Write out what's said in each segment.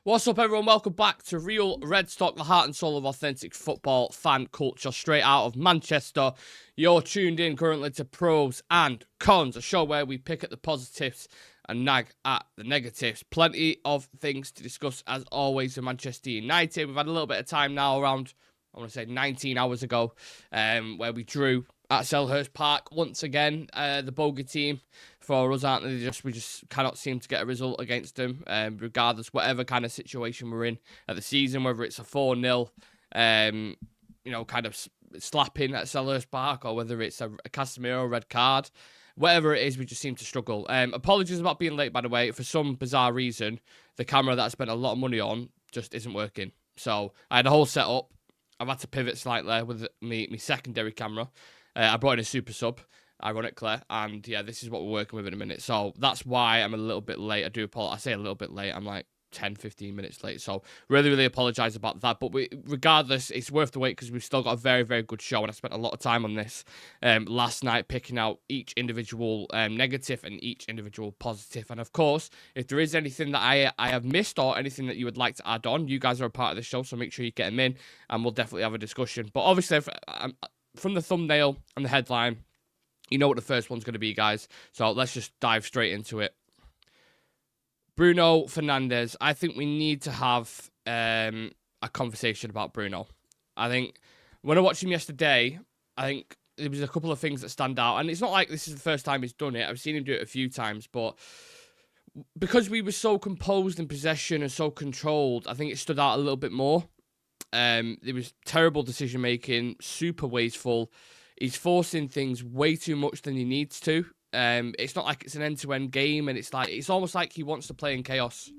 What's up, everyone? Welcome back to Real Red Stock, the heart and soul of authentic football fan culture, straight out of Manchester. You're tuned in currently to Pros and Cons, a show where we pick at the positives and nag at the negatives. Plenty of things to discuss, as always, with Manchester United. We've had a little bit of time now, around, I want to say 19 hours ago, where we drew at Selhurst Park once again. The bogey team for us, aren't they? We just cannot seem to get a result against them, regardless whatever kind of situation we're in at the season, whether it's a 4-0, kind of slapping at Selhurst Park, or whether it's a Casemiro red card. Whatever it is, we just seem to struggle. Apologies about being late, by the way. For some bizarre reason, the camera that I spent a lot of money on just isn't working. So I had a whole setup. I've had to pivot slightly with my secondary camera. I brought in a super sub, ironically, and yeah, this is what we're working with in a minute. So that's why I'm a little bit late. I do apologize. I say a little bit late. I'm like 10, 15 minutes late. So really apologize about that. But regardless, it's worth the wait because we've still got a very, very good show. And I spent a lot of time on this last night, picking out each individual negative and each individual positive. And of course, if there is anything that I have missed or anything that you would like to add on, you guys are a part of the show. So make sure you get them in and we'll definitely have a discussion. But obviously, from the thumbnail and the headline, you know what the first one's going to be, guys. So let's just dive straight into it. Bruno Fernandes. I think we need to have a conversation about Bruno. I think when I watched him yesterday, I think there was a couple of things that stand out. And it's not like this is the first time he's done it. I've seen him do it a few times. But because we were so composed in possession and so controlled, I think it stood out a little bit more. There was terrible decision-making, super wasteful. He's forcing things way too much than he needs to. It's not like it's an end-to-end game, and it's almost like he wants to play in chaos.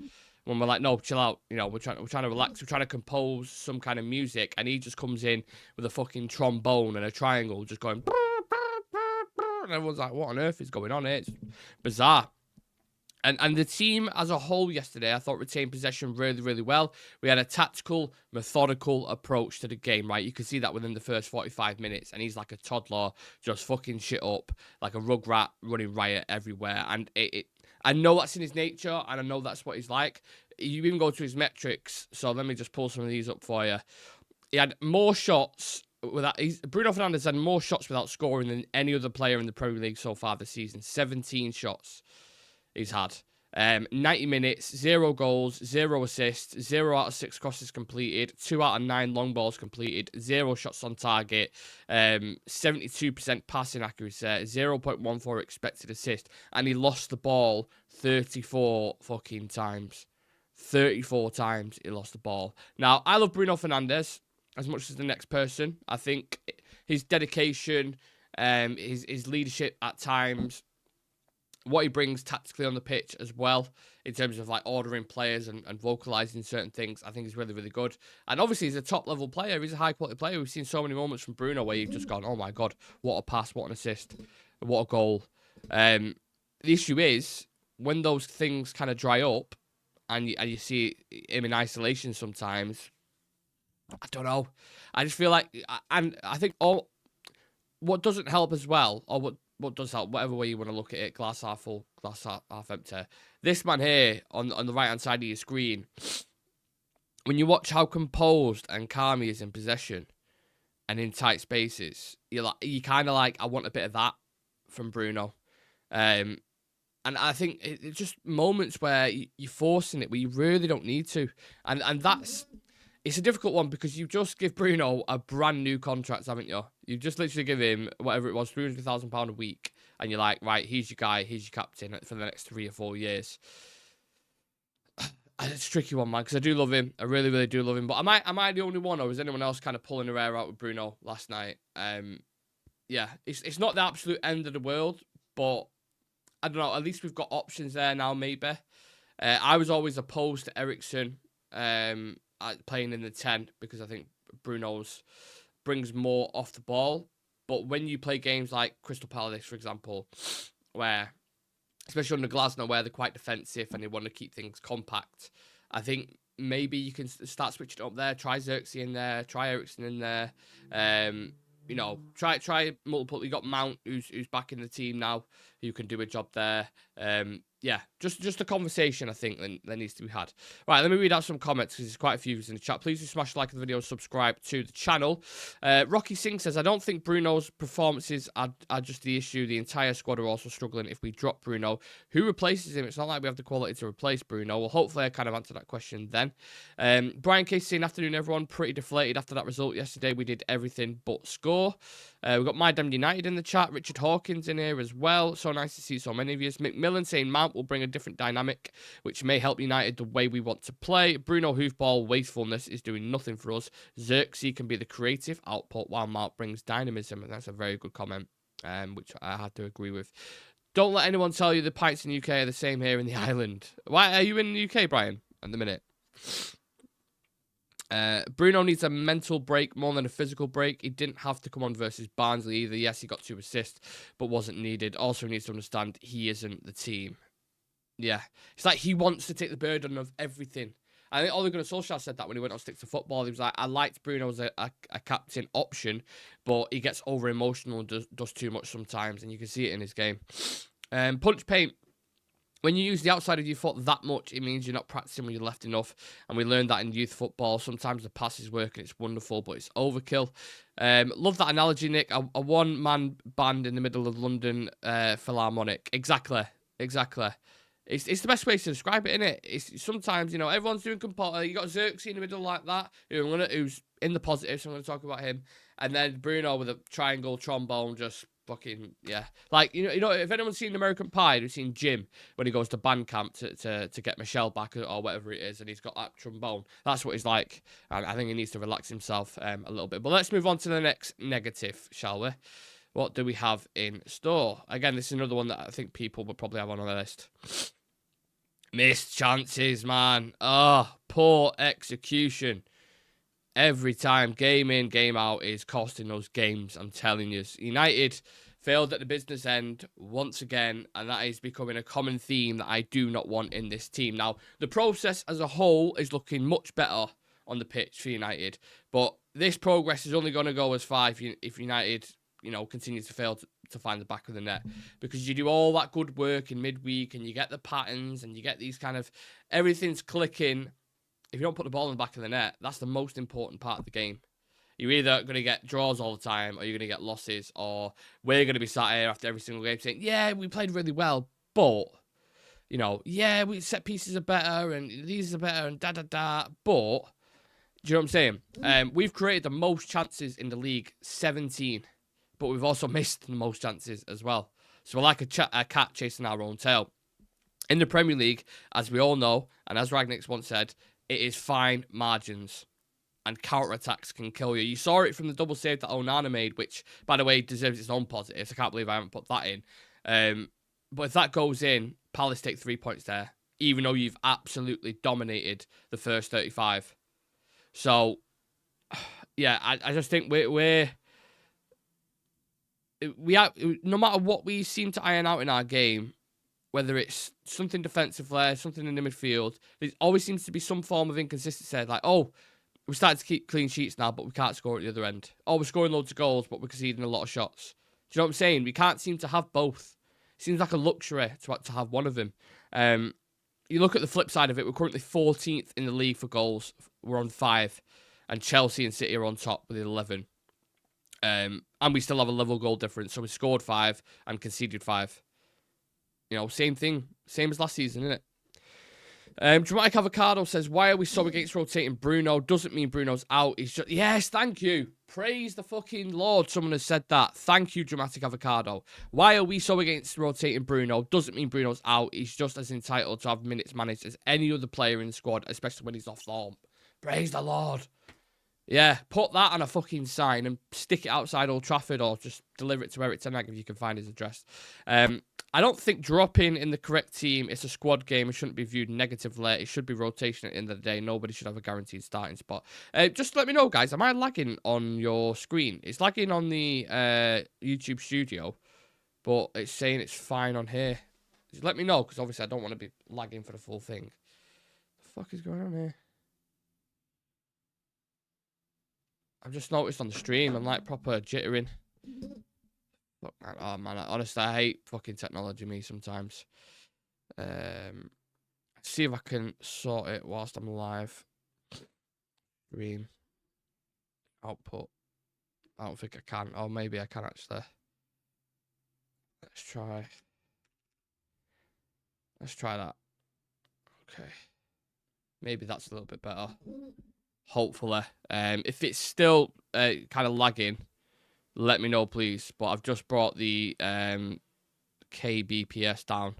When we're like, no, chill out. You know, we're trying to relax. We're trying to compose some kind of music, and he just comes in with a fucking trombone and a triangle, just going. And everyone's like, what on earth is going on here? It's bizarre. And the team as a whole yesterday, I thought, retained possession really well. We had a tactical, methodical approach to the game, right? You could see that within the first 45 minutes. And he's like a toddler, just fucking shit up, like a rugrat running riot everywhere. And I know that's in his nature, and I know that's what he's like. You even go to his metrics. So let me just pull some of these up for you. He had more shots. Bruno Fernandes had more shots without scoring than any other player in the Premier League so far this season. 17 shots. He's had 90 minutes, 0 goals, 0 assists, 0 out of 6 crosses completed, 2 out of 9 long balls completed, 0 shots on target, 72% passing accuracy, 0.14 expected assist, and he lost the ball 34 fucking times. 34 times he lost the ball. Now, I love Bruno Fernandes as much as the next person. I think his dedication, his leadership at times, what he brings tactically on the pitch as well, in terms of like ordering players and vocalising certain things, I think is really good. And obviously, he's a top-level player. He's a high-quality player. We've seen so many moments from Bruno where you've just gone, oh my God, what a pass, what an assist, what a goal. The issue is, when those things kind of dry up and you see him in isolation sometimes, I don't know. I just feel like, and I think what doesn't help as well, or what does help, whatever way you want to look at it, glass half full, glass half empty. This man here on the right-hand side of your screen, when you watch how composed and calm he is in possession and in tight spaces, you kind of like, I want a bit of that from Bruno. And I think it's just moments where you're forcing it, where you really don't need to. And that's... It's a difficult one because you just give Bruno a brand new contract, haven't you? You just literally give him, whatever it was, £300,000 a week. And you're like, right, he's your guy, he's your captain for the next 3 or 4 years. It's a tricky one, man, because I do love him. I really do love him. But am I the only one, or is anyone else kind of pulling their hair out with Bruno last night? Yeah, it's not the absolute end of the world, but I don't know, at least we've got options there now, maybe. I was always opposed to Eriksen playing in the 10 because I think Bruno's brings more off the ball. But when you play games like Crystal Palace, for example, where, especially under Glasner, where they're quite defensive and they want to keep things compact, I think maybe you can start switching it up there. Try Xerxes in there. Try Eriksen in there. Try multiple. You got Mount, who's back in the team now, who can do a job there. yeah, just a conversation, I think, that needs to be had. Right, let me read out some comments, because there's quite a few in the chat. Please do smash like the video, subscribe to the channel. Rocky Singh says, I don't think Bruno's performances are just the issue. The entire squad are also struggling. If we drop Bruno, who replaces him? It's not like we have the quality to replace Bruno. Well, hopefully I kind of answered that question then. Brian Case saying, afternoon, everyone. Pretty deflated after that result yesterday. We did everything but score. We've got My Damn United in the chat. Richard Hawkins in here as well. So nice to see so many of you. McMillan saying Mount will bring a different dynamic, which may help United the way we want to play. Bruno Hoofball wastefulness is doing nothing for us. Xerxes can be the creative output while Mount brings dynamism. And that's a very good comment, which I had to agree with. Don't let anyone tell you the pints in the UK are the same here in the island. Why are you in the UK, Brian, at the minute? Bruno needs a mental break more than a physical break. He didn't have to come on versus Barnsley either. Yes, he got 2 assists, but wasn't needed. Also, he needs to understand he isn't the team. Yeah. It's like he wants to take the burden of everything. I think Ole Gunnar Solskjaer said that when he went on Stick to Football. He was like, I liked Bruno as a captain option, but he gets over-emotional and does too much sometimes, and you can see it in his game. Punch Paint. When you use the outside of your foot that much, it means you're not practicing when you're left enough. And we learned that in youth football. Sometimes the passes work and it's wonderful, but it's overkill. Love that analogy, Nick. A one-man band in the middle of London Philharmonic. Exactly. It's the best way to describe it, isn't it? It's sometimes, you know, everyone's doing composite. You got Xerxes in the middle like that, who's in the positive, so I'm going to talk about him. And then Bruno with a triangle trombone, just fucking, yeah. Like, you know, if anyone's seen American Pie, who's seen Jim when he goes to band camp to get Michelle back or whatever it is, and he's got that trombone. That's what he's like. And I think he needs to relax himself a little bit. But let's move on to the next negative, shall we? What do we have in store? Again, this is another one that I think people will probably have on their list. Missed chances, man. Oh, poor execution. Every time, game in, game out, is costing us games, I'm telling you. United failed at the business end once again, and that is becoming a common theme that I do not want in this team. Now, the process as a whole is looking much better on the pitch for United, but this progress is only going to go as far if United, you know, continues to fail to find the back of the net, because you do all that good work in midweek and you get the patterns and you get these kind of, everything's clicking. If you don't put the ball in the back of the net, that's the most important part of the game. You're either going to get draws all the time, or you're going to get losses, or we're going to be sat here after every single game saying, yeah, we played really well, but, you know, yeah, we set pieces are better, and these are better, and da-da-da, but, do you know what I'm saying? We've created the most chances in the league, 17, but we've also missed the most chances as well. So we're like a cat chasing our own tail. In the Premier League, as we all know, and as Ragnick's once said, it is fine margins, and counter-attacks can kill you. You saw it from the double save that Onana made, which, by the way, deserves its own positives. I can't believe I haven't put that in. But if that goes in, Palace take 3 points there, even though you've absolutely dominated the first 35. So, yeah, I just think we have, no matter what we seem to iron out in our game, whether it's something defensive there, something in the midfield, there always seems to be some form of inconsistency. Like, oh, we're starting to keep clean sheets now, but we can't score at the other end. Oh, we're scoring loads of goals, but we're conceding a lot of shots. Do you know what I'm saying? We can't seem to have both. It seems like a luxury to have one of them. You look at the flip side of it, we're currently 14th in the league for goals. We're on 5. And Chelsea and City are on top with 11. And we still have a level goal difference. So we scored 5 and conceded 5. You know, same thing. Same as last season, isn't it? Dramatic Avocado says, why are we so against rotating Bruno? Doesn't mean Bruno's out. He's just... Yes, thank you. Praise the fucking Lord. Someone has said that. Thank you, Dramatic Avocado. Why are we so against rotating Bruno? Doesn't mean Bruno's out. He's just as entitled to have minutes managed as any other player in the squad, especially when he's off form. Praise the Lord. Yeah, put that on a fucking sign and stick it outside Old Trafford, or just deliver it to Eric Ten Hag if you can find his address. I don't think dropping in the correct team, it's a squad game. It shouldn't be viewed negatively. It should be rotation at the end of the day. Nobody should have a guaranteed starting spot. Just let me know, guys. Am I lagging on your screen? It's lagging on the YouTube studio, but it's saying it's fine on here. Just let me know, because obviously I don't want to be lagging for the full thing. What the fuck is going on here? I've just noticed on the stream, I'm like proper jittering. Look, man, oh man, honestly, I hate fucking technology, me, sometimes. See if I can sort it whilst I'm live. Green. Output. I don't think I can. Or maybe I can actually. Let's try. Let's try that. Okay. Maybe that's a little bit better. Hopefully. If it's still kind of lagging, let me know, please. But I've just brought the kbps down,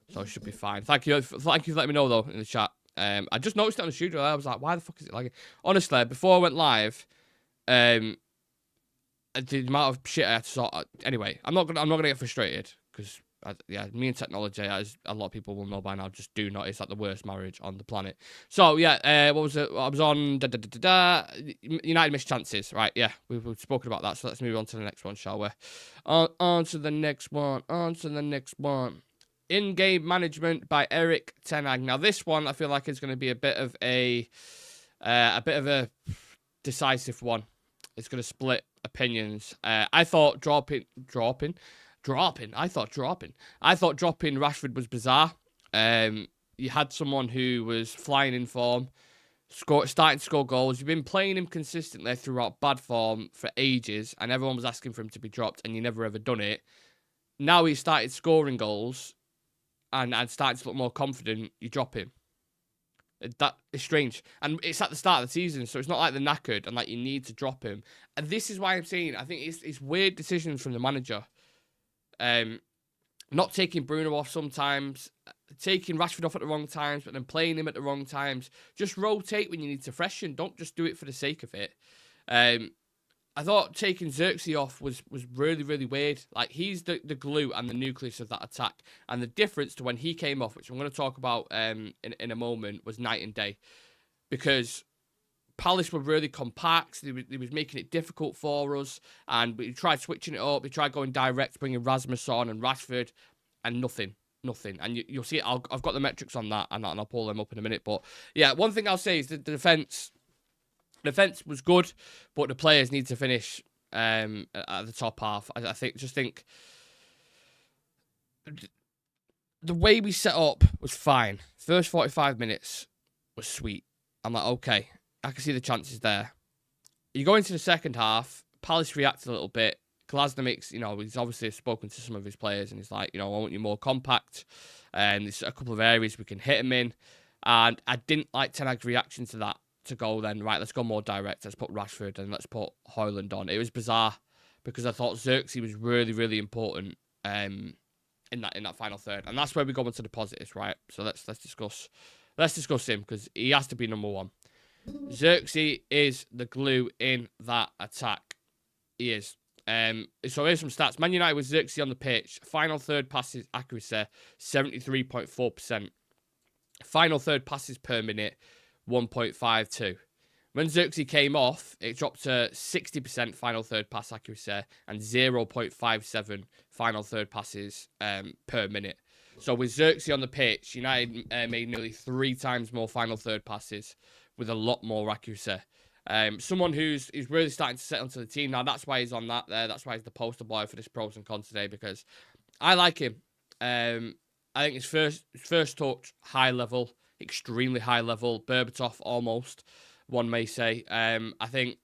so it should be fine. Thank you for letting me know, though, in the chat. I just noticed it on the studio. I was like, why the fuck is it lagging? Honestly, before I went live, the amount of shit I had to sort out. Anyway, I'm not gonna get frustrated because yeah, me and technology, as a lot of people will know by now, just do not. It's like the worst marriage on the planet. So yeah, what was it? I was on United missed chances, right? Yeah, we've spoken about that. So let's move on to the next one, shall we? On to the next one. On to the next one. In-game management by Eric Ten Hag. Now this one, I feel like is going to be a bit of a decisive one. It's going to split opinions. I thought dropping Rashford was bizarre. You had someone who was flying in form, starting to score goals. You've been playing him consistently throughout bad form for ages, and everyone was asking for him to be dropped, and you never ever done it. Now he started scoring goals and starting to look more confident, you drop him. That is strange. And it's at the start of the season, so it's not like they're knackered and like you need to drop him. And this is why I'm saying I think it's weird decisions from the manager. Not taking Bruno off sometimes, taking Rashford off at the wrong times, but then playing him at the wrong times. Just rotate when you need to freshen. Don't just do it for the sake of it. I thought taking Xerxes off was really, really weird. Like, he's the glue and the nucleus of that attack. And the difference to when he came off, which I'm going to talk about in a moment, was night and day. Because Palace were really compact. They was making it difficult for us. And we tried switching it up. We tried going direct, bringing Rasmus on and Rashford. And nothing. And you'll see it. I've got the metrics on that, and I'll pull them up in a minute. But, yeah, one thing I'll say is that the defence... Defense was good, but the players need to finish at the top half. I think the way we set up was fine. First 45 minutes was sweet. I'm like, okay, I can see the chances there. You go into the second half, Palace reacted a little bit. Glasner makes, he's obviously spoken to some of his players, and he's like, I want you more compact. And there's a couple of areas we can hit him in. And I didn't like Ten Hag's reaction to that. To go then, right, let's go more direct. Let's put Rashford and let's put Højlund on. It was bizarre because I thought Xerxes was really, really important in that final third, and that's where we go into the positives, right? So let's discuss him because he has to be number one. Xerxes is the glue in that attack. He is. So here's some stats. Man United with Xerxes on the pitch. Final third passes accuracy 73.4%. Final third passes per minute 1.52. When Xerxes came off, it dropped to 60% final third pass accuracy and 0.57 final third passes per minute. So with Xerxes on the pitch, United made nearly 3 times more final third passes with a lot more accuracy. Someone who's really starting to settle into the team now. That's why he's on that there. That's why he's the poster boy for this pros and cons today, because I like him. I think his first touch, high level. Extremely high level, Berbatov almost, one may say. I think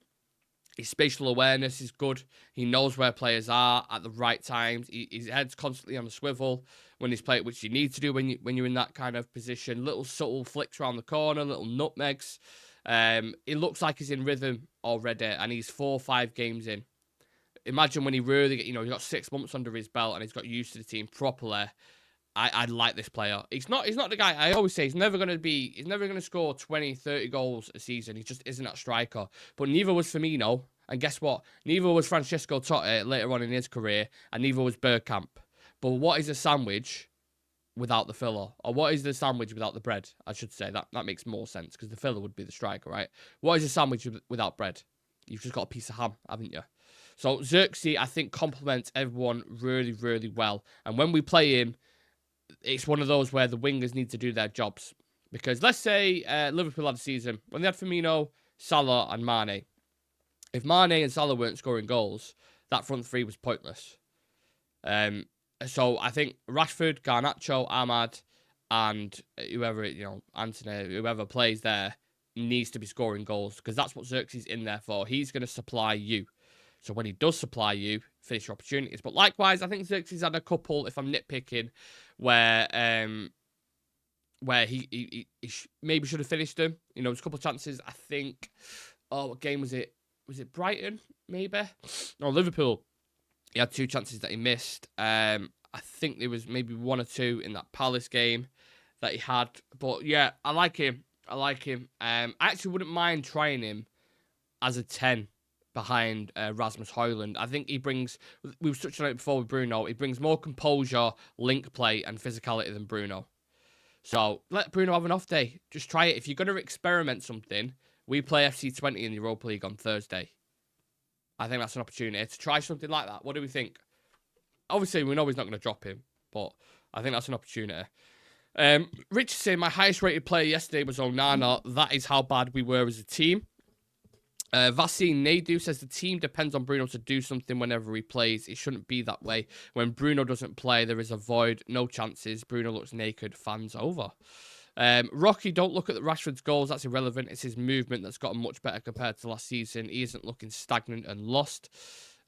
his spatial awareness is good. He knows where players are at the right times. His head's constantly on the swivel when he's playing, which you need to do when you're in that kind of position. Little subtle flicks around the corner, little nutmegs. It looks like he's in rhythm already, and he's 4 or 5 games in. Imagine when he really, he's got 6 months under his belt and he's got used to the team properly. I like this player. He's not the guy. I always say he's never going to score 20, 30 goals a season. He just isn't that striker. But neither was Firmino. And guess what? Neither was Francesco Totti later on in his career. And neither was Bergkamp. But what is a sandwich without the filler? Or what is the sandwich without the bread? I should say. That makes more sense. Because the filler would be the striker, right? What is a sandwich without bread? You've just got a piece of ham, haven't you? So Xerxes, I think, complements everyone really, really well. And when we play him, it's one of those where the wingers need to do their jobs. Because let's say Liverpool had a season when they had Firmino, Salah and Mane. If Mane and Salah weren't scoring goals, that front three was pointless. So I think Rashford, Garnacho, Ahmad and whoever, Anthony, whoever plays there needs to be scoring goals because that's what Xerxes is in there for. He's going to supply you. So when he does supply you, finish your opportunities. But likewise, I think Xerxes had a couple, if I'm nitpicking, where he maybe should have finished them. There's a couple of chances. I think, what game was it? Was it Brighton, maybe? No, Liverpool. He had 2 chances that he missed. I think there was maybe 1 or 2 in that Palace game that he had. But yeah, I like him. I actually wouldn't mind trying him as a 10 behind Rasmus Højlund. I think he brings, we were touching on it before with Bruno, he brings more composure, link play, and physicality than Bruno. So let Bruno have an off day. Just try it. If you're going to experiment something, we play FC20 in the Europa League on Thursday. I think that's an opportunity to try something like that. What do we think? Obviously, we know he's not going to drop him, but I think that's an opportunity. Richardson, my highest rated player yesterday was Onana. That is how bad we were as a team. Vaccine Nadu says the team depends on Bruno to do something whenever he plays. It shouldn't be that way. When Bruno doesn't play, there is a void. No chances. Bruno looks naked. Fans over. Rocky, don't look at Rashford's goals. That's irrelevant. It's his movement that's gotten much better compared to last season. He isn't looking stagnant and lost.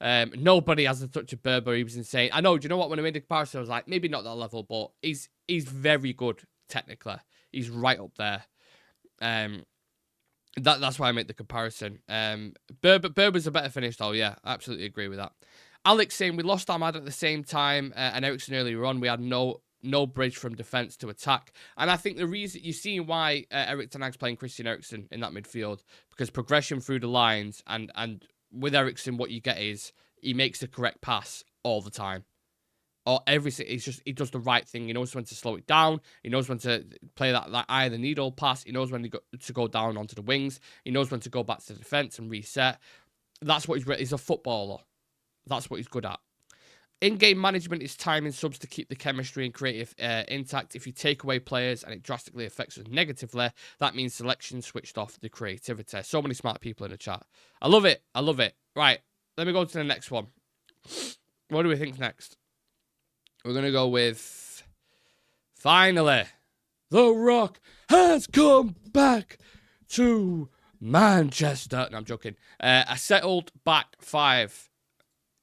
Nobody has a touch of Berber. He was insane. I know. Do you know what? When I made the comparison, I was like, maybe not that level, but he's very good technically. He's right up there. That's why I make the comparison. Berber's a better finish, though. Yeah, I absolutely agree with that. Alex saying we lost Ahmad at the same time, and Eriksen earlier on. We had no bridge from defence to attack. And I think the reason you're seeing why Erik ten Hag's playing Christian Eriksen in that midfield, because progression through the lines, and with Eriksen, what you get is he makes the correct pass all the time. Or everything, he does the right thing. He knows when to slow it down. He knows when to play that eye of the needle pass. He knows when to go down onto the wings. He knows when to go back to the defence and reset. That's what he's a footballer. That's what he's good at. In-game management is timing subs to keep the chemistry and creative intact. If you take away players and it drastically affects us negatively, that means selection switched off the creativity. So many smart people in the chat. I love it. Right, let me go to the next one. What do we think next? We're going to go with, finally, The Rock has come back to Manchester. No, I'm joking. A settled back 5.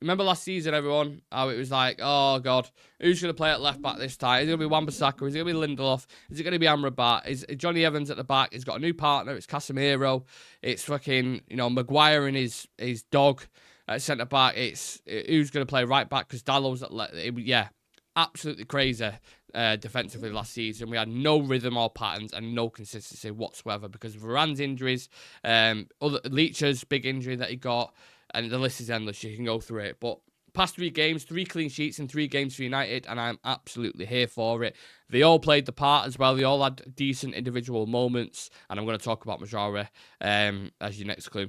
Remember last season, everyone, how it was like, oh, God, who's going to play at left back this time? Is it going to be Wan-Bissaka? Is it going to be Lindelof? Is it going to be Amrabat? Is Johnny Evans at the back? He's got a new partner. It's Casemiro. It's fucking, Maguire and his dog at centre-back. It's who's going to play right back because Dallow's at left. Yeah, absolutely crazy defensively last season. We had no rhythm or patterns and no consistency whatsoever because of Varane's injuries, Leach's big injury that he got, and the list is endless. You can go through it. But past 3 games, 3 clean sheets in 3 games for United, and I'm absolutely here for it. They all played the part as well. They all had decent individual moments, and I'm going to talk about Majora as your next clue.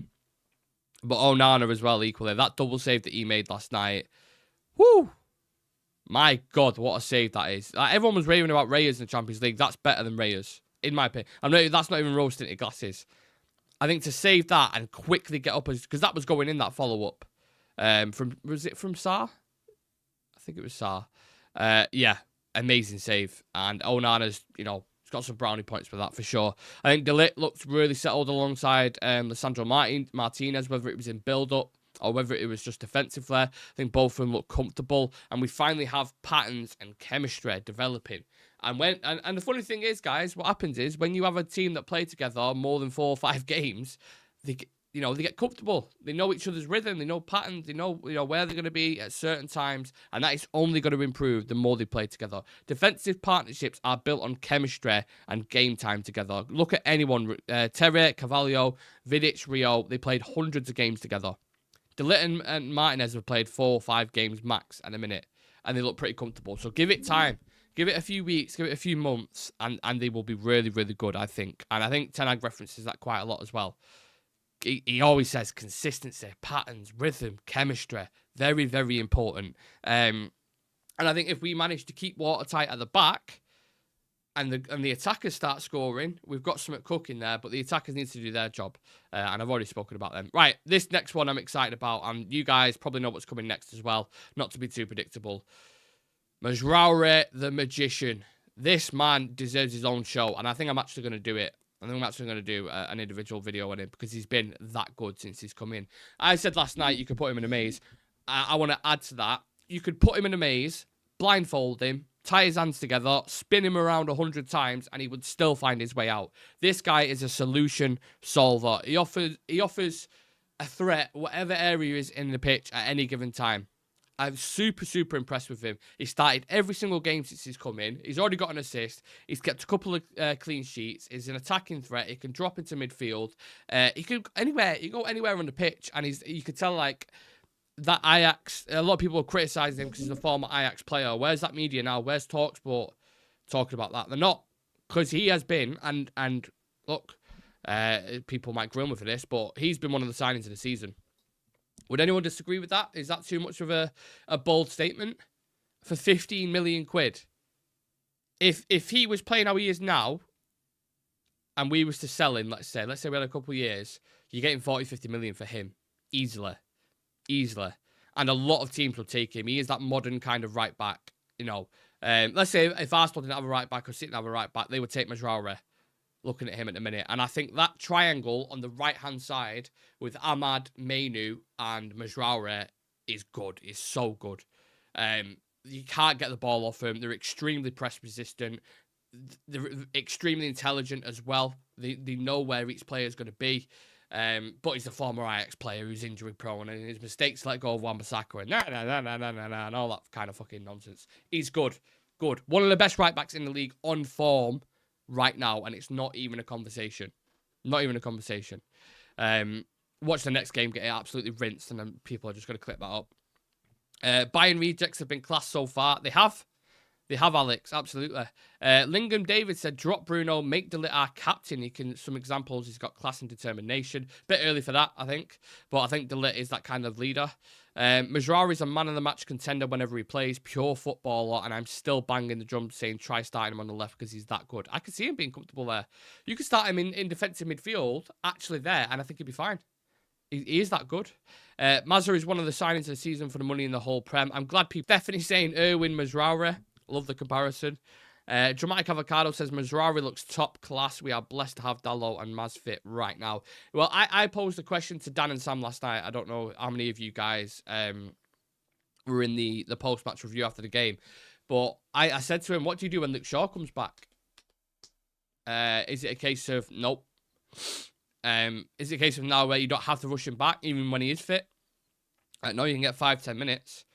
But Onana as well, equally. That double save that he made last night. Woo! My God, what a save that is. Like, everyone was raving about Reyes in the Champions League. That's better than Reyes, in my opinion. That's not even rose-tinted glasses. I think to save that and quickly get up, because that was going in that follow-up. Was it from Sarr? I think it was Sarr. Yeah, amazing save. And Onana's, he's got some brownie points for that for sure. I think De Ligt looked really settled alongside Lisandro Martinez, whether it was in build-up or whether it was just defensive flair. I think both of them look comfortable, and we finally have patterns and chemistry developing. And the funny thing is, guys, what happens is when you have a team that play together more than 4 or 5 games, they get comfortable. They know each other's rhythm. They know patterns. They know where they're going to be at certain times, and that is only going to improve the more they play together. Defensive partnerships are built on chemistry and game time together. Look at anyone: Terry, Carvalho, Vidic, Rio. They played hundreds of games together. De Ligt and Martinez have played 4 or 5 games max at a minute, and they look pretty comfortable. So give it time. Give it a few weeks, give it a few months, and they will be really, really good, I think. And I think Ten Hag references that quite a lot as well. He always says consistency, patterns, rhythm, chemistry, very, very important. And I think if we manage to keep watertight at the back, and the attackers start scoring, we've got something cooking there, but the attackers need to do their job. And I've already spoken about them. Right, this next one I'm excited about, and you guys probably know what's coming next as well, not to be too predictable. Majraoui the Magician. This man deserves his own show, and I think I'm actually going to do it. I think I'm actually going to do an individual video on him because he's been that good since he's come in. I said last night you could put him in a maze. I want to add to that. You could put him in a maze, blindfold him, tie his hands together, spin him around 100 times, and he would still find his way out. This guy is a solution solver. He offers a threat, whatever area he is in the pitch at any given time. I'm super, super impressed with him. He started every single game since he's come in. He's already got an assist. He's kept a couple of clean sheets. He's an attacking threat. He can drop into midfield. He can anywhere. You go anywhere on the pitch, and you could tell like that Ajax. A lot of people are criticising him because he's a former Ajax player. Where's that media now? Where's Talksport talking about that? They're not, because he has been. And look, people might grill me for this, but he's been one of the signings of the season. Would anyone disagree with that? Is that too much of a bold statement? For 15 million quid. If he was playing how he is now, and we was to sell him, let's say we had a couple of years, you're getting 40, 50 million for him. Easily. And a lot of teams will take him. He is that modern kind of right back, you know. Let's say if Arsenal didn't have a right back or City didn't have a right back, they would take Mazraoui. Looking at him at the minute. And I think that triangle on the right-hand side with Ahmad, Mainu, and Mazraoui is good. Is so good. You can't get the ball off them. They're extremely press-resistant. They're extremely intelligent as well. They know where each player is going to be. But he's a former Ajax player who's injury-prone, and his mistakes let go of Wan-Bissaka and all that kind of fucking nonsense. He's good. Good. One of the best right-backs in the league on form right now, and it's not even a conversation. Not even a conversation. Watch the next game get it absolutely rinsed, and then people are just going to clip that up. Bayern rejects have been class so far. They have, Alex, absolutely. Lingham David said, drop Bruno, make De Ligt our captain. Some examples, he's got class and determination. Bit early for that, I think. But I think De Ligt is that kind of leader. Mazraoui is a man-of-the-match contender whenever he plays. Pure footballer, and I'm still banging the drum saying try starting him on the left because he's that good. I can see him being comfortable there. You could start him in defensive midfield, actually there, and I think he'd be fine. He is that good. Mazza is one of the signings of the season for the money in the whole Prem. I'm glad people definitely saying Erwin Mazraoui. Love the comparison. Dramatic Avocado says Mazraoui looks top class. We are blessed to have Dalot and Maz fit right now. Well, I posed a question to Dan and Sam last night. I don't know how many of you guys were in the post-match review after the game. But I said to him, what do you do when Luke Shaw comes back? Is it a case of, nope. Is it a case of now where you don't have to rush him back even when he is fit? No, you can get 5-10 minutes.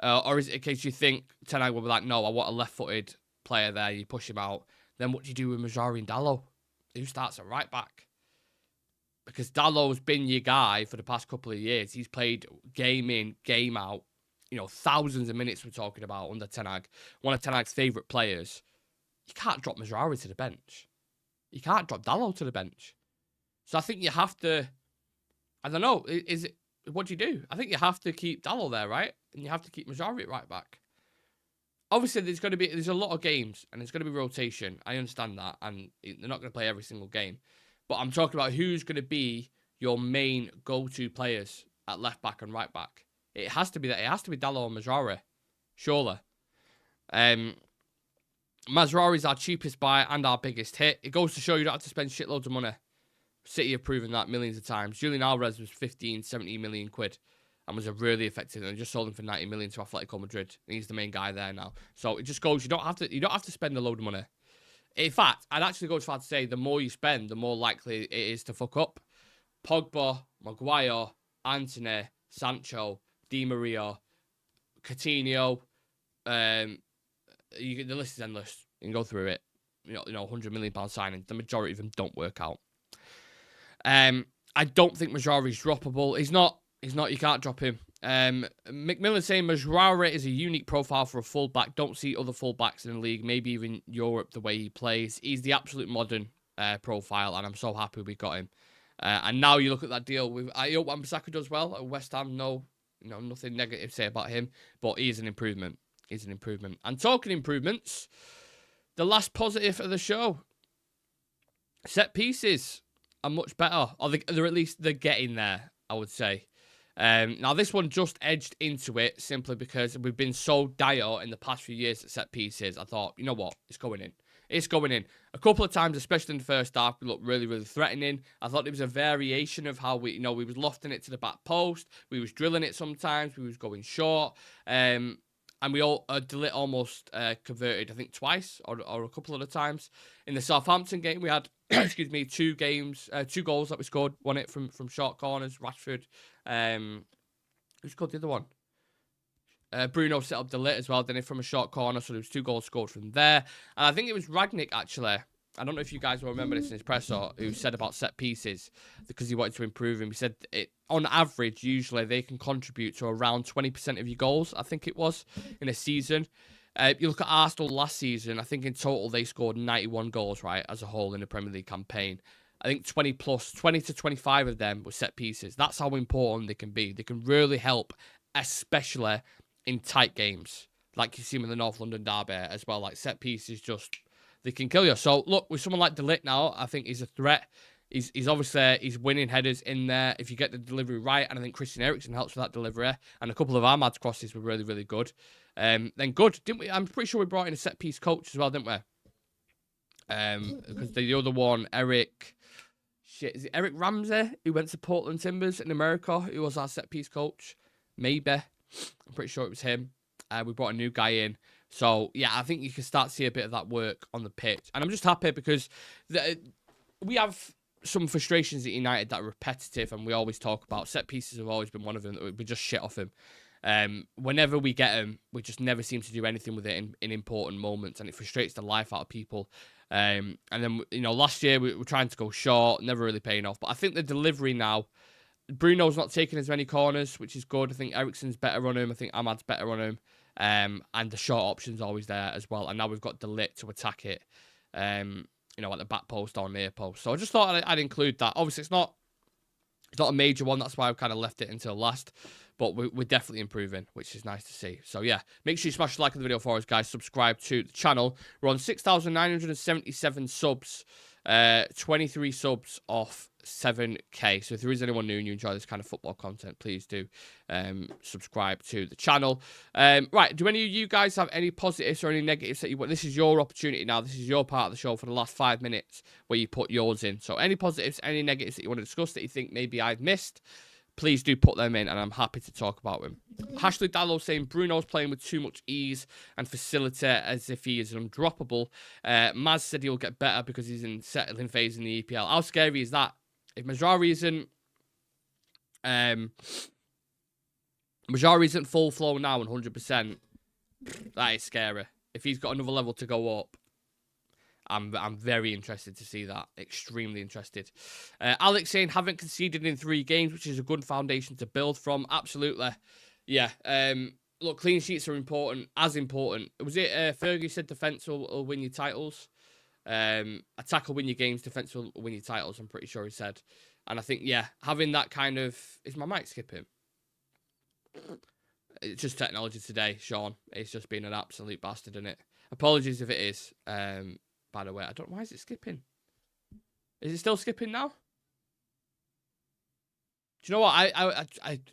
Or is it a case you think Ten Hag will be like, no, I want a left-footed player there, you push him out. Then what do you do with Mazraoui and Dalot? Who starts at right back? Because Dalot's been your guy for the past couple of years. He's played game in, game out. You know, thousands of minutes we're talking about under Ten Hag. One of Ten Hag's favourite players. You can't drop Mazraoui to the bench. You can't drop Dalot to the bench. So I think you have to... I don't know. Is it... What do you do? I think you have to keep Dalot there, right? And you have to keep Mazraoui at right back. Obviously, there's a lot of games, and there's going to be rotation. I understand that, and they're not going to play every single game. But I'm talking about who's going to be your main go-to players at left back and right back. It has to be that. It has to be Dalot and Mazraoui, surely. Mazraoui is our cheapest buy and our biggest hit. It goes to show you don't have to spend shitloads of money. City have proven that millions of times. Julian Alvarez was 15, 17 million quid and was a really effective. And just sold him for 90 million to Atletico Madrid. And he's the main guy there now. So it just goes, you don't have to spend a load of money. In fact, I'd actually go as far to say the more you spend, the more likely it is to fuck up. Pogba, Maguire, Antony, Sancho, Di Maria, Coutinho, the list is endless. You can go through it. You know, £100 million signings. The majority of them don't work out. I don't think Mazraoui is droppable. He's not. You can't drop him. McMillan saying Mazraoui is a unique profile for a fullback. Don't see other fullbacks in the league, maybe even Europe, the way he plays. He's the absolute modern profile, and I'm so happy we got him. And now you look at that deal with. I hope Wan-Bissaka does well at West Ham. Nothing negative to say about him, but he is an improvement. He's an improvement. And talking improvements, the last positive of the show, set pieces are much better, or they're at least they're getting there, I would say. Now, this one just edged into it simply because we've been so dire in the past few years at set pieces. I thought, you know what? It's going in. It's going in. A couple of times, especially in the first half, we looked really, really threatening. I thought it was a variation of how we was lofting it to the back post. We was drilling it sometimes. We was going short. And we all Delit almost converted, I think, twice or a couple of the times. In the Southampton game, we had, excuse me, two goals that we scored. One it from short corners, Rashford. Who scored the other one? Bruno set up Delit as well, didn't he, from a short corner, so there was 2 goals scored from there. And I think it was Ragnick, actually. I don't know if you guys will remember this in his presser, who said about set pieces, because he wanted to improve him. He said, on average, usually they can contribute to around 20% of your goals, I think it was, in a season. You look at Arsenal last season, I think in total they scored 91 goals, right, as a whole in the Premier League campaign. I think 20 to 25 of them were set pieces. That's how important they can be. They can really help, especially in tight games, like you see with the North London derby as well. Like, set pieces just, they can kill you. So look, with someone like Delit now, I think he's a threat. He's obviously, he's winning headers in there if you get the delivery right, and I think Christian Eriksen helps with that delivery, and a couple of Ahmad's crosses were really, really good. Then good, didn't we? I'm pretty sure we brought in a set piece coach as well, didn't we? Because the other one, is it Eric Ramsey, who went to Portland Timbers in America, who was our set piece coach? Maybe. I'm pretty sure it was him. We brought a new guy in. So, yeah, I think you can start to see a bit of that work on the pitch. And I'm just happy because we have some frustrations at United that are repetitive, and we always talk about. Set pieces have always been one of them that we just shit off him. Whenever we get him, we just never seem to do anything with it in important moments, and it frustrates the life out of people. And then, last year we were trying to go short, never really paying off. But I think the delivery now, Bruno's not taking as many corners, which is good. I think Eriksen's better on him. I think Ahmad's better on him. And the short option's always there as well. And now we've got Delit to attack it, at the back post or near post. So I just thought I'd include that. Obviously, it's not a major one. That's why I've kind of left it until last. But we're definitely improving, which is nice to see. So, yeah, make sure you smash the like on the video for us, guys. Subscribe to the channel. We're on 6,977 subs, 23 subs off 7K. So if there is anyone new and you enjoy this kind of football content, please do subscribe to the channel. Right, do any of you guys have any positives or any negatives that you want? This is your opportunity now. This is your part of the show for the last 5 minutes where you put yours in. So any positives, any negatives that you want to discuss that you think maybe I've missed, please do put them in, and I'm happy to talk about them. Hashley Dallow saying Bruno's playing with too much ease and facility as if he is undroppable. Maz said he'll get better because he's in settling phase in the EPL. How scary is that? If Majari isn't full flow now 100%, that is scary. If he's got another level to go up, I'm very interested to see that. Extremely interested. Alex saying, haven't conceded in 3 games, which is a good foundation to build from. Absolutely. Yeah. Look, clean sheets are important. As important. Was it Fergie said defence will win you titles? Attack will win your games. Defence will win your titles, I'm pretty sure he said. And I think, yeah, having that kind of... Is my mic skipping? It's just technology today, Sean. It's just been an absolute bastard, isn't it? Apologies if it is. By the way, I don't know, why is it skipping? Is it still skipping now? Do you know what? I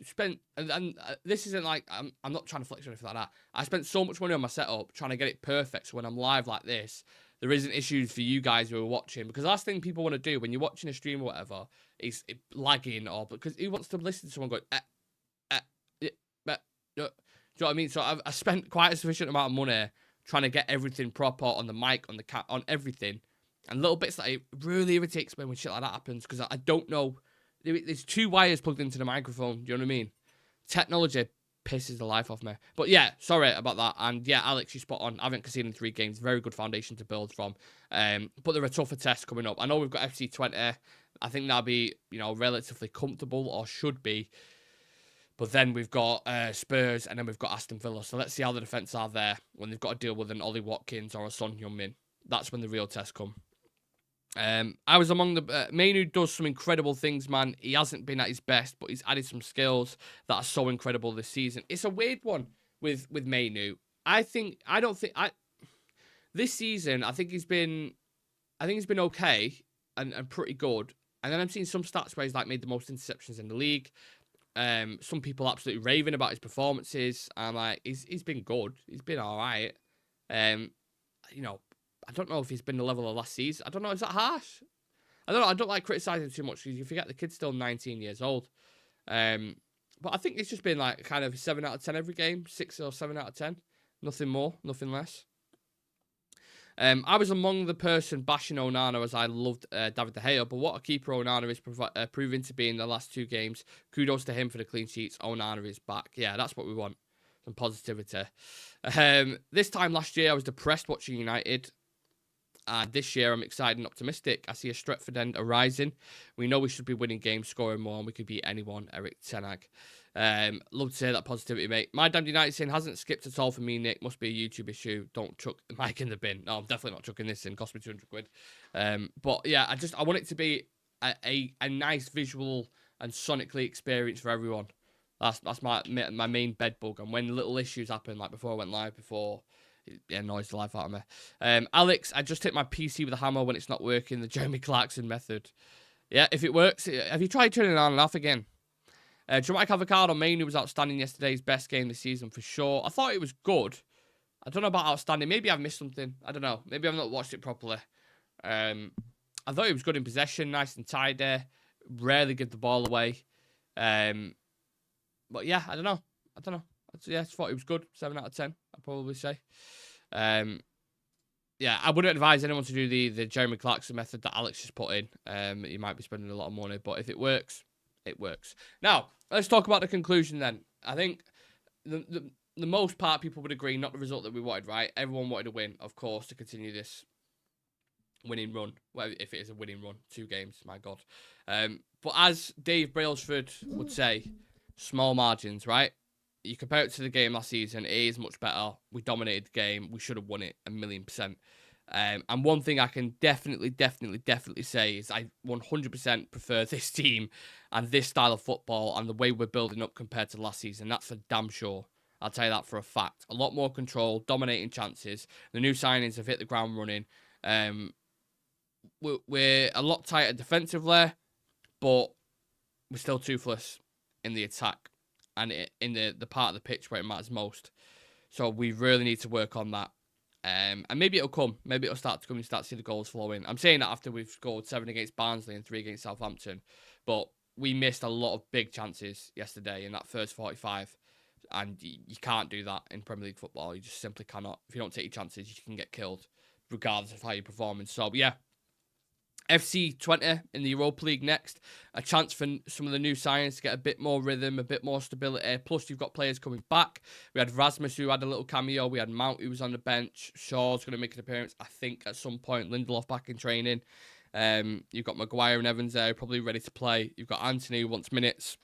spent, and this isn't like, I'm not trying to flex or anything like that. I spent so much money on my setup trying to get it perfect, so when I'm live like this, there isn't issues for you guys who are watching. Because the last thing people want to do when you're watching a stream or whatever is lagging, or because who wants to listen to someone going, do you know what I mean? So I spent quite a sufficient amount of money trying to get everything proper on the mic, on the cat, on everything. And little bits that it really irritates me when shit like that happens, because I don't know. There's 2 wires plugged into the microphone. Do you know what I mean? Technology pisses the life off me. But yeah, sorry about that. And yeah, Alex, you're spot on. I haven't conceded in 3 games. Very good foundation to build from. But there are tougher tests coming up. I know we've got FC20. I think that'll be, relatively comfortable, or should be. But then we've got Spurs, and then we've got Aston Villa. So let's see how the defence are there when they've got to deal with an Ollie Watkins or a Son Heung-min. That's when the real tests come. I was among the... Mainu does some incredible things, man. He hasn't been at his best, but he's added some skills that are so incredible this season. It's a weird one with Mainu. This season, I think he's been okay and pretty good. And then I'm seeing some stats where he's made the most interceptions in the league. Some people absolutely raving about his performances. I'm like, he's been good. He's been all right. You know, I don't know if he's been the level of last season. I don't know. Is that harsh? I don't know. I don't like criticising too much because you forget the kid's still 19 years old. But I think it's just been like kind of 7 out of 10 every game, 6 or 7 out of 10. Nothing more, nothing less. I was among the person bashing Onana as I loved David De Gea, but what a keeper Onana is proving to be in the last 2 games. Kudos to him for the clean sheets. Onana is back. Yeah, that's what we want. Some positivity. This time last year, I was depressed watching United. This year, I'm excited and optimistic. I see a Stretford end arising. We know we should be winning games, scoring more, and we could beat anyone. Eric Ten Hag. Love to hear that positivity, mate. My damn United sin hasn't skipped at all for me, Nick. Must be a YouTube issue. Don't chuck the mic in the bin. No, I'm definitely not chucking this in. Cost me 200 quid. But yeah, I want it to be a nice visual and sonically experience for everyone. That's my main bed bug. And when little issues happen, like before I went live, it annoys the life out of me. Alex, I just hit my PC with a hammer when it's not working. The Jeremy Clarkson method. Yeah, if it works, have you tried turning it on and off again? Dramatic Avocado Manu was outstanding yesterday's best game this season for sure. I thought it was good. I don't know about outstanding. Maybe I've missed something. I don't know. Maybe I've not watched it properly. I thought it was good in possession, nice and tidy. Rarely give the ball away. But yeah, I don't know. I just thought it was good. 7 out of 10, I'd probably say. Yeah, I wouldn't advise anyone to do the Jeremy Clarkson method that Alex just put in. You might be spending a lot of money, but if it works, it works. Now, let's talk about the conclusion then. I think the most part people would agree, not the result that we wanted, right? Everyone wanted to win, of course, to continue this winning run. Well, if it is a winning run, 2 games, my God. But as Dave Brailsford would say, small margins, right? You compare it to the game last season, it is much better. We dominated the game. We should have won it 1,000,000%. And one thing I can definitely say is I 100% prefer this team and this style of football and the way we're building up compared to last season. That's for damn sure. I'll tell you that for a fact. A lot more control, dominating chances. The new signings have hit the ground running. We're a lot tighter defensively, but we're still toothless in the attack and in the part of the pitch where it matters most. So we really need to work on that. And maybe it'll come. Maybe it'll start to come and start to see the goals flowing. I'm saying that after we've scored 7 against Barnsley and 3 against Southampton. But we missed a lot of big chances yesterday in that first 45. And you can't do that in Premier League football. You just simply cannot. If you don't take your chances, you can get killed, regardless of how you're performing. So, yeah. FC 20 in the Europa League next. A chance for some of the new signings to get a bit more rhythm, a bit more stability. Plus, you've got players coming back. We had Rasmus, who had a little cameo. We had Mount, who was on the bench. Shaw's going to make an appearance, I think, at some point. Lindelof back in training. You've got Maguire and Evans there, probably ready to play. You've got Anthony, who wants minutes.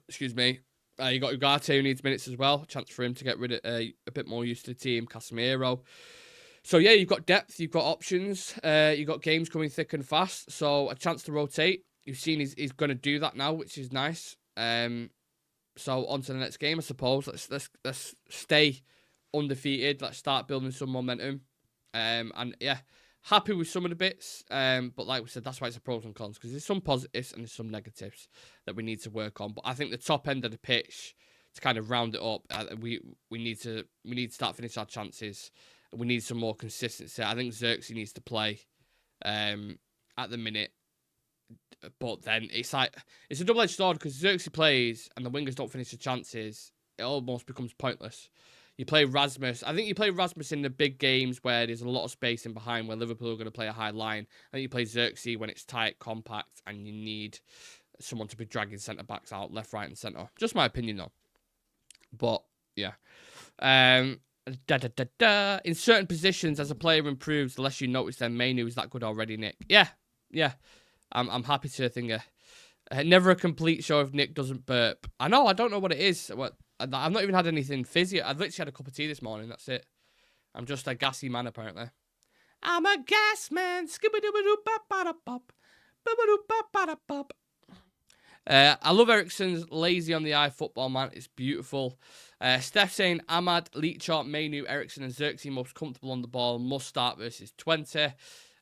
Excuse me. You've got Ugarte, who needs minutes as well. A chance for him to get rid of a bit more used to the team. Casemiro. So, yeah, you've got depth, you've got options, you've got games coming thick and fast, so a chance to rotate. You've seen he's going to do that now, which is nice. So, on to the next game, I suppose. Let's stay undefeated. Let's start building some momentum. And, yeah, happy with some of the bits. But like we said, that's why it's a pros and cons, because there's some positives and there's some negatives that we need to work on. But I think the top end of the pitch, to kind of round it up, we need to start finishing our chances. We need some more consistency. I think Xerxes needs to play at the minute. But then it's a double-edged sword because Xerxes plays and the wingers don't finish the chances. It almost becomes pointless. You play Rasmus. I think you play Rasmus in the big games where there's a lot of space in behind where Liverpool are going to play a high line. I think you play Xerxes when it's tight, compact, and you need someone to be dragging centre-backs out, left, right, and centre. Just my opinion, though. But, yeah. In certain positions, as a player improves, the less you notice their Manu is that good already, Nick. Yeah. I'm happy to think never a complete show if Nick doesn't burp. I don't know what it is. I've not even had anything fizzy. I've literally had a cup of tea this morning. That's it. I'm just a gassy man, apparently. I'm a gas man. I love Eriksen's lazy on the eye football, man. It's beautiful. Steph saying Ahmad, Leachart, Manu, Eriksen and Xerxes most comfortable on the ball. Must start versus 20.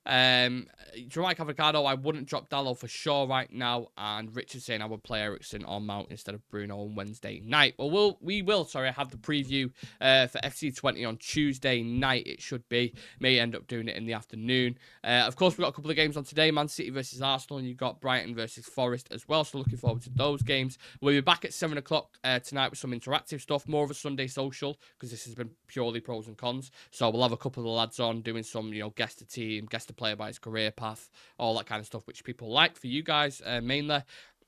Dramatic Avocado, I wouldn't drop Dallo for sure right now. And Richard saying I would play Ericsson on Mount instead of Bruno on Wednesday night. Well, we will have the preview for FC20 on Tuesday night. It should be. May end up doing it in the afternoon. Of course, we've got a couple of games on today. Man City versus Arsenal, and you've got Brighton versus Forest as well. So looking forward to those games. We'll be back at 7 o'clock tonight with some interactive stuff. More of a Sunday social, because this has been purely pros and cons. So we'll have a couple of the lads on doing some, guess the team, guess the player by his career path, all that kind of stuff, which people like for you guys mainly.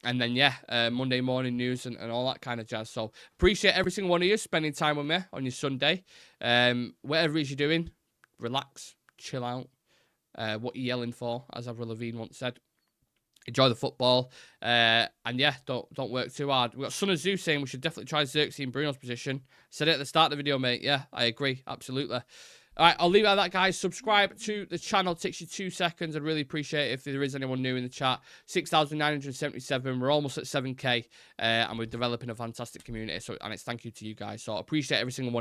And then, Monday morning news and all that kind of jazz. So appreciate every single one of you spending time with me on your Sunday. Whatever it is you're doing, relax, chill out. What you're yelling for, as Avril Lavigne once said. Enjoy the football. And don't work too hard. We've got Son of Zeus saying we should definitely try Xerxes in Bruno's position. Said it at the start of the video, mate. Yeah, I agree. Absolutely. All right, I'll leave it at that, guys. Subscribe to the channel. It takes you 2 seconds. I'd really appreciate it if there is anyone new in the chat. 6,977. We're almost at 7K. And we're developing a fantastic community. And it's thank you to you guys. So I appreciate every single one of you.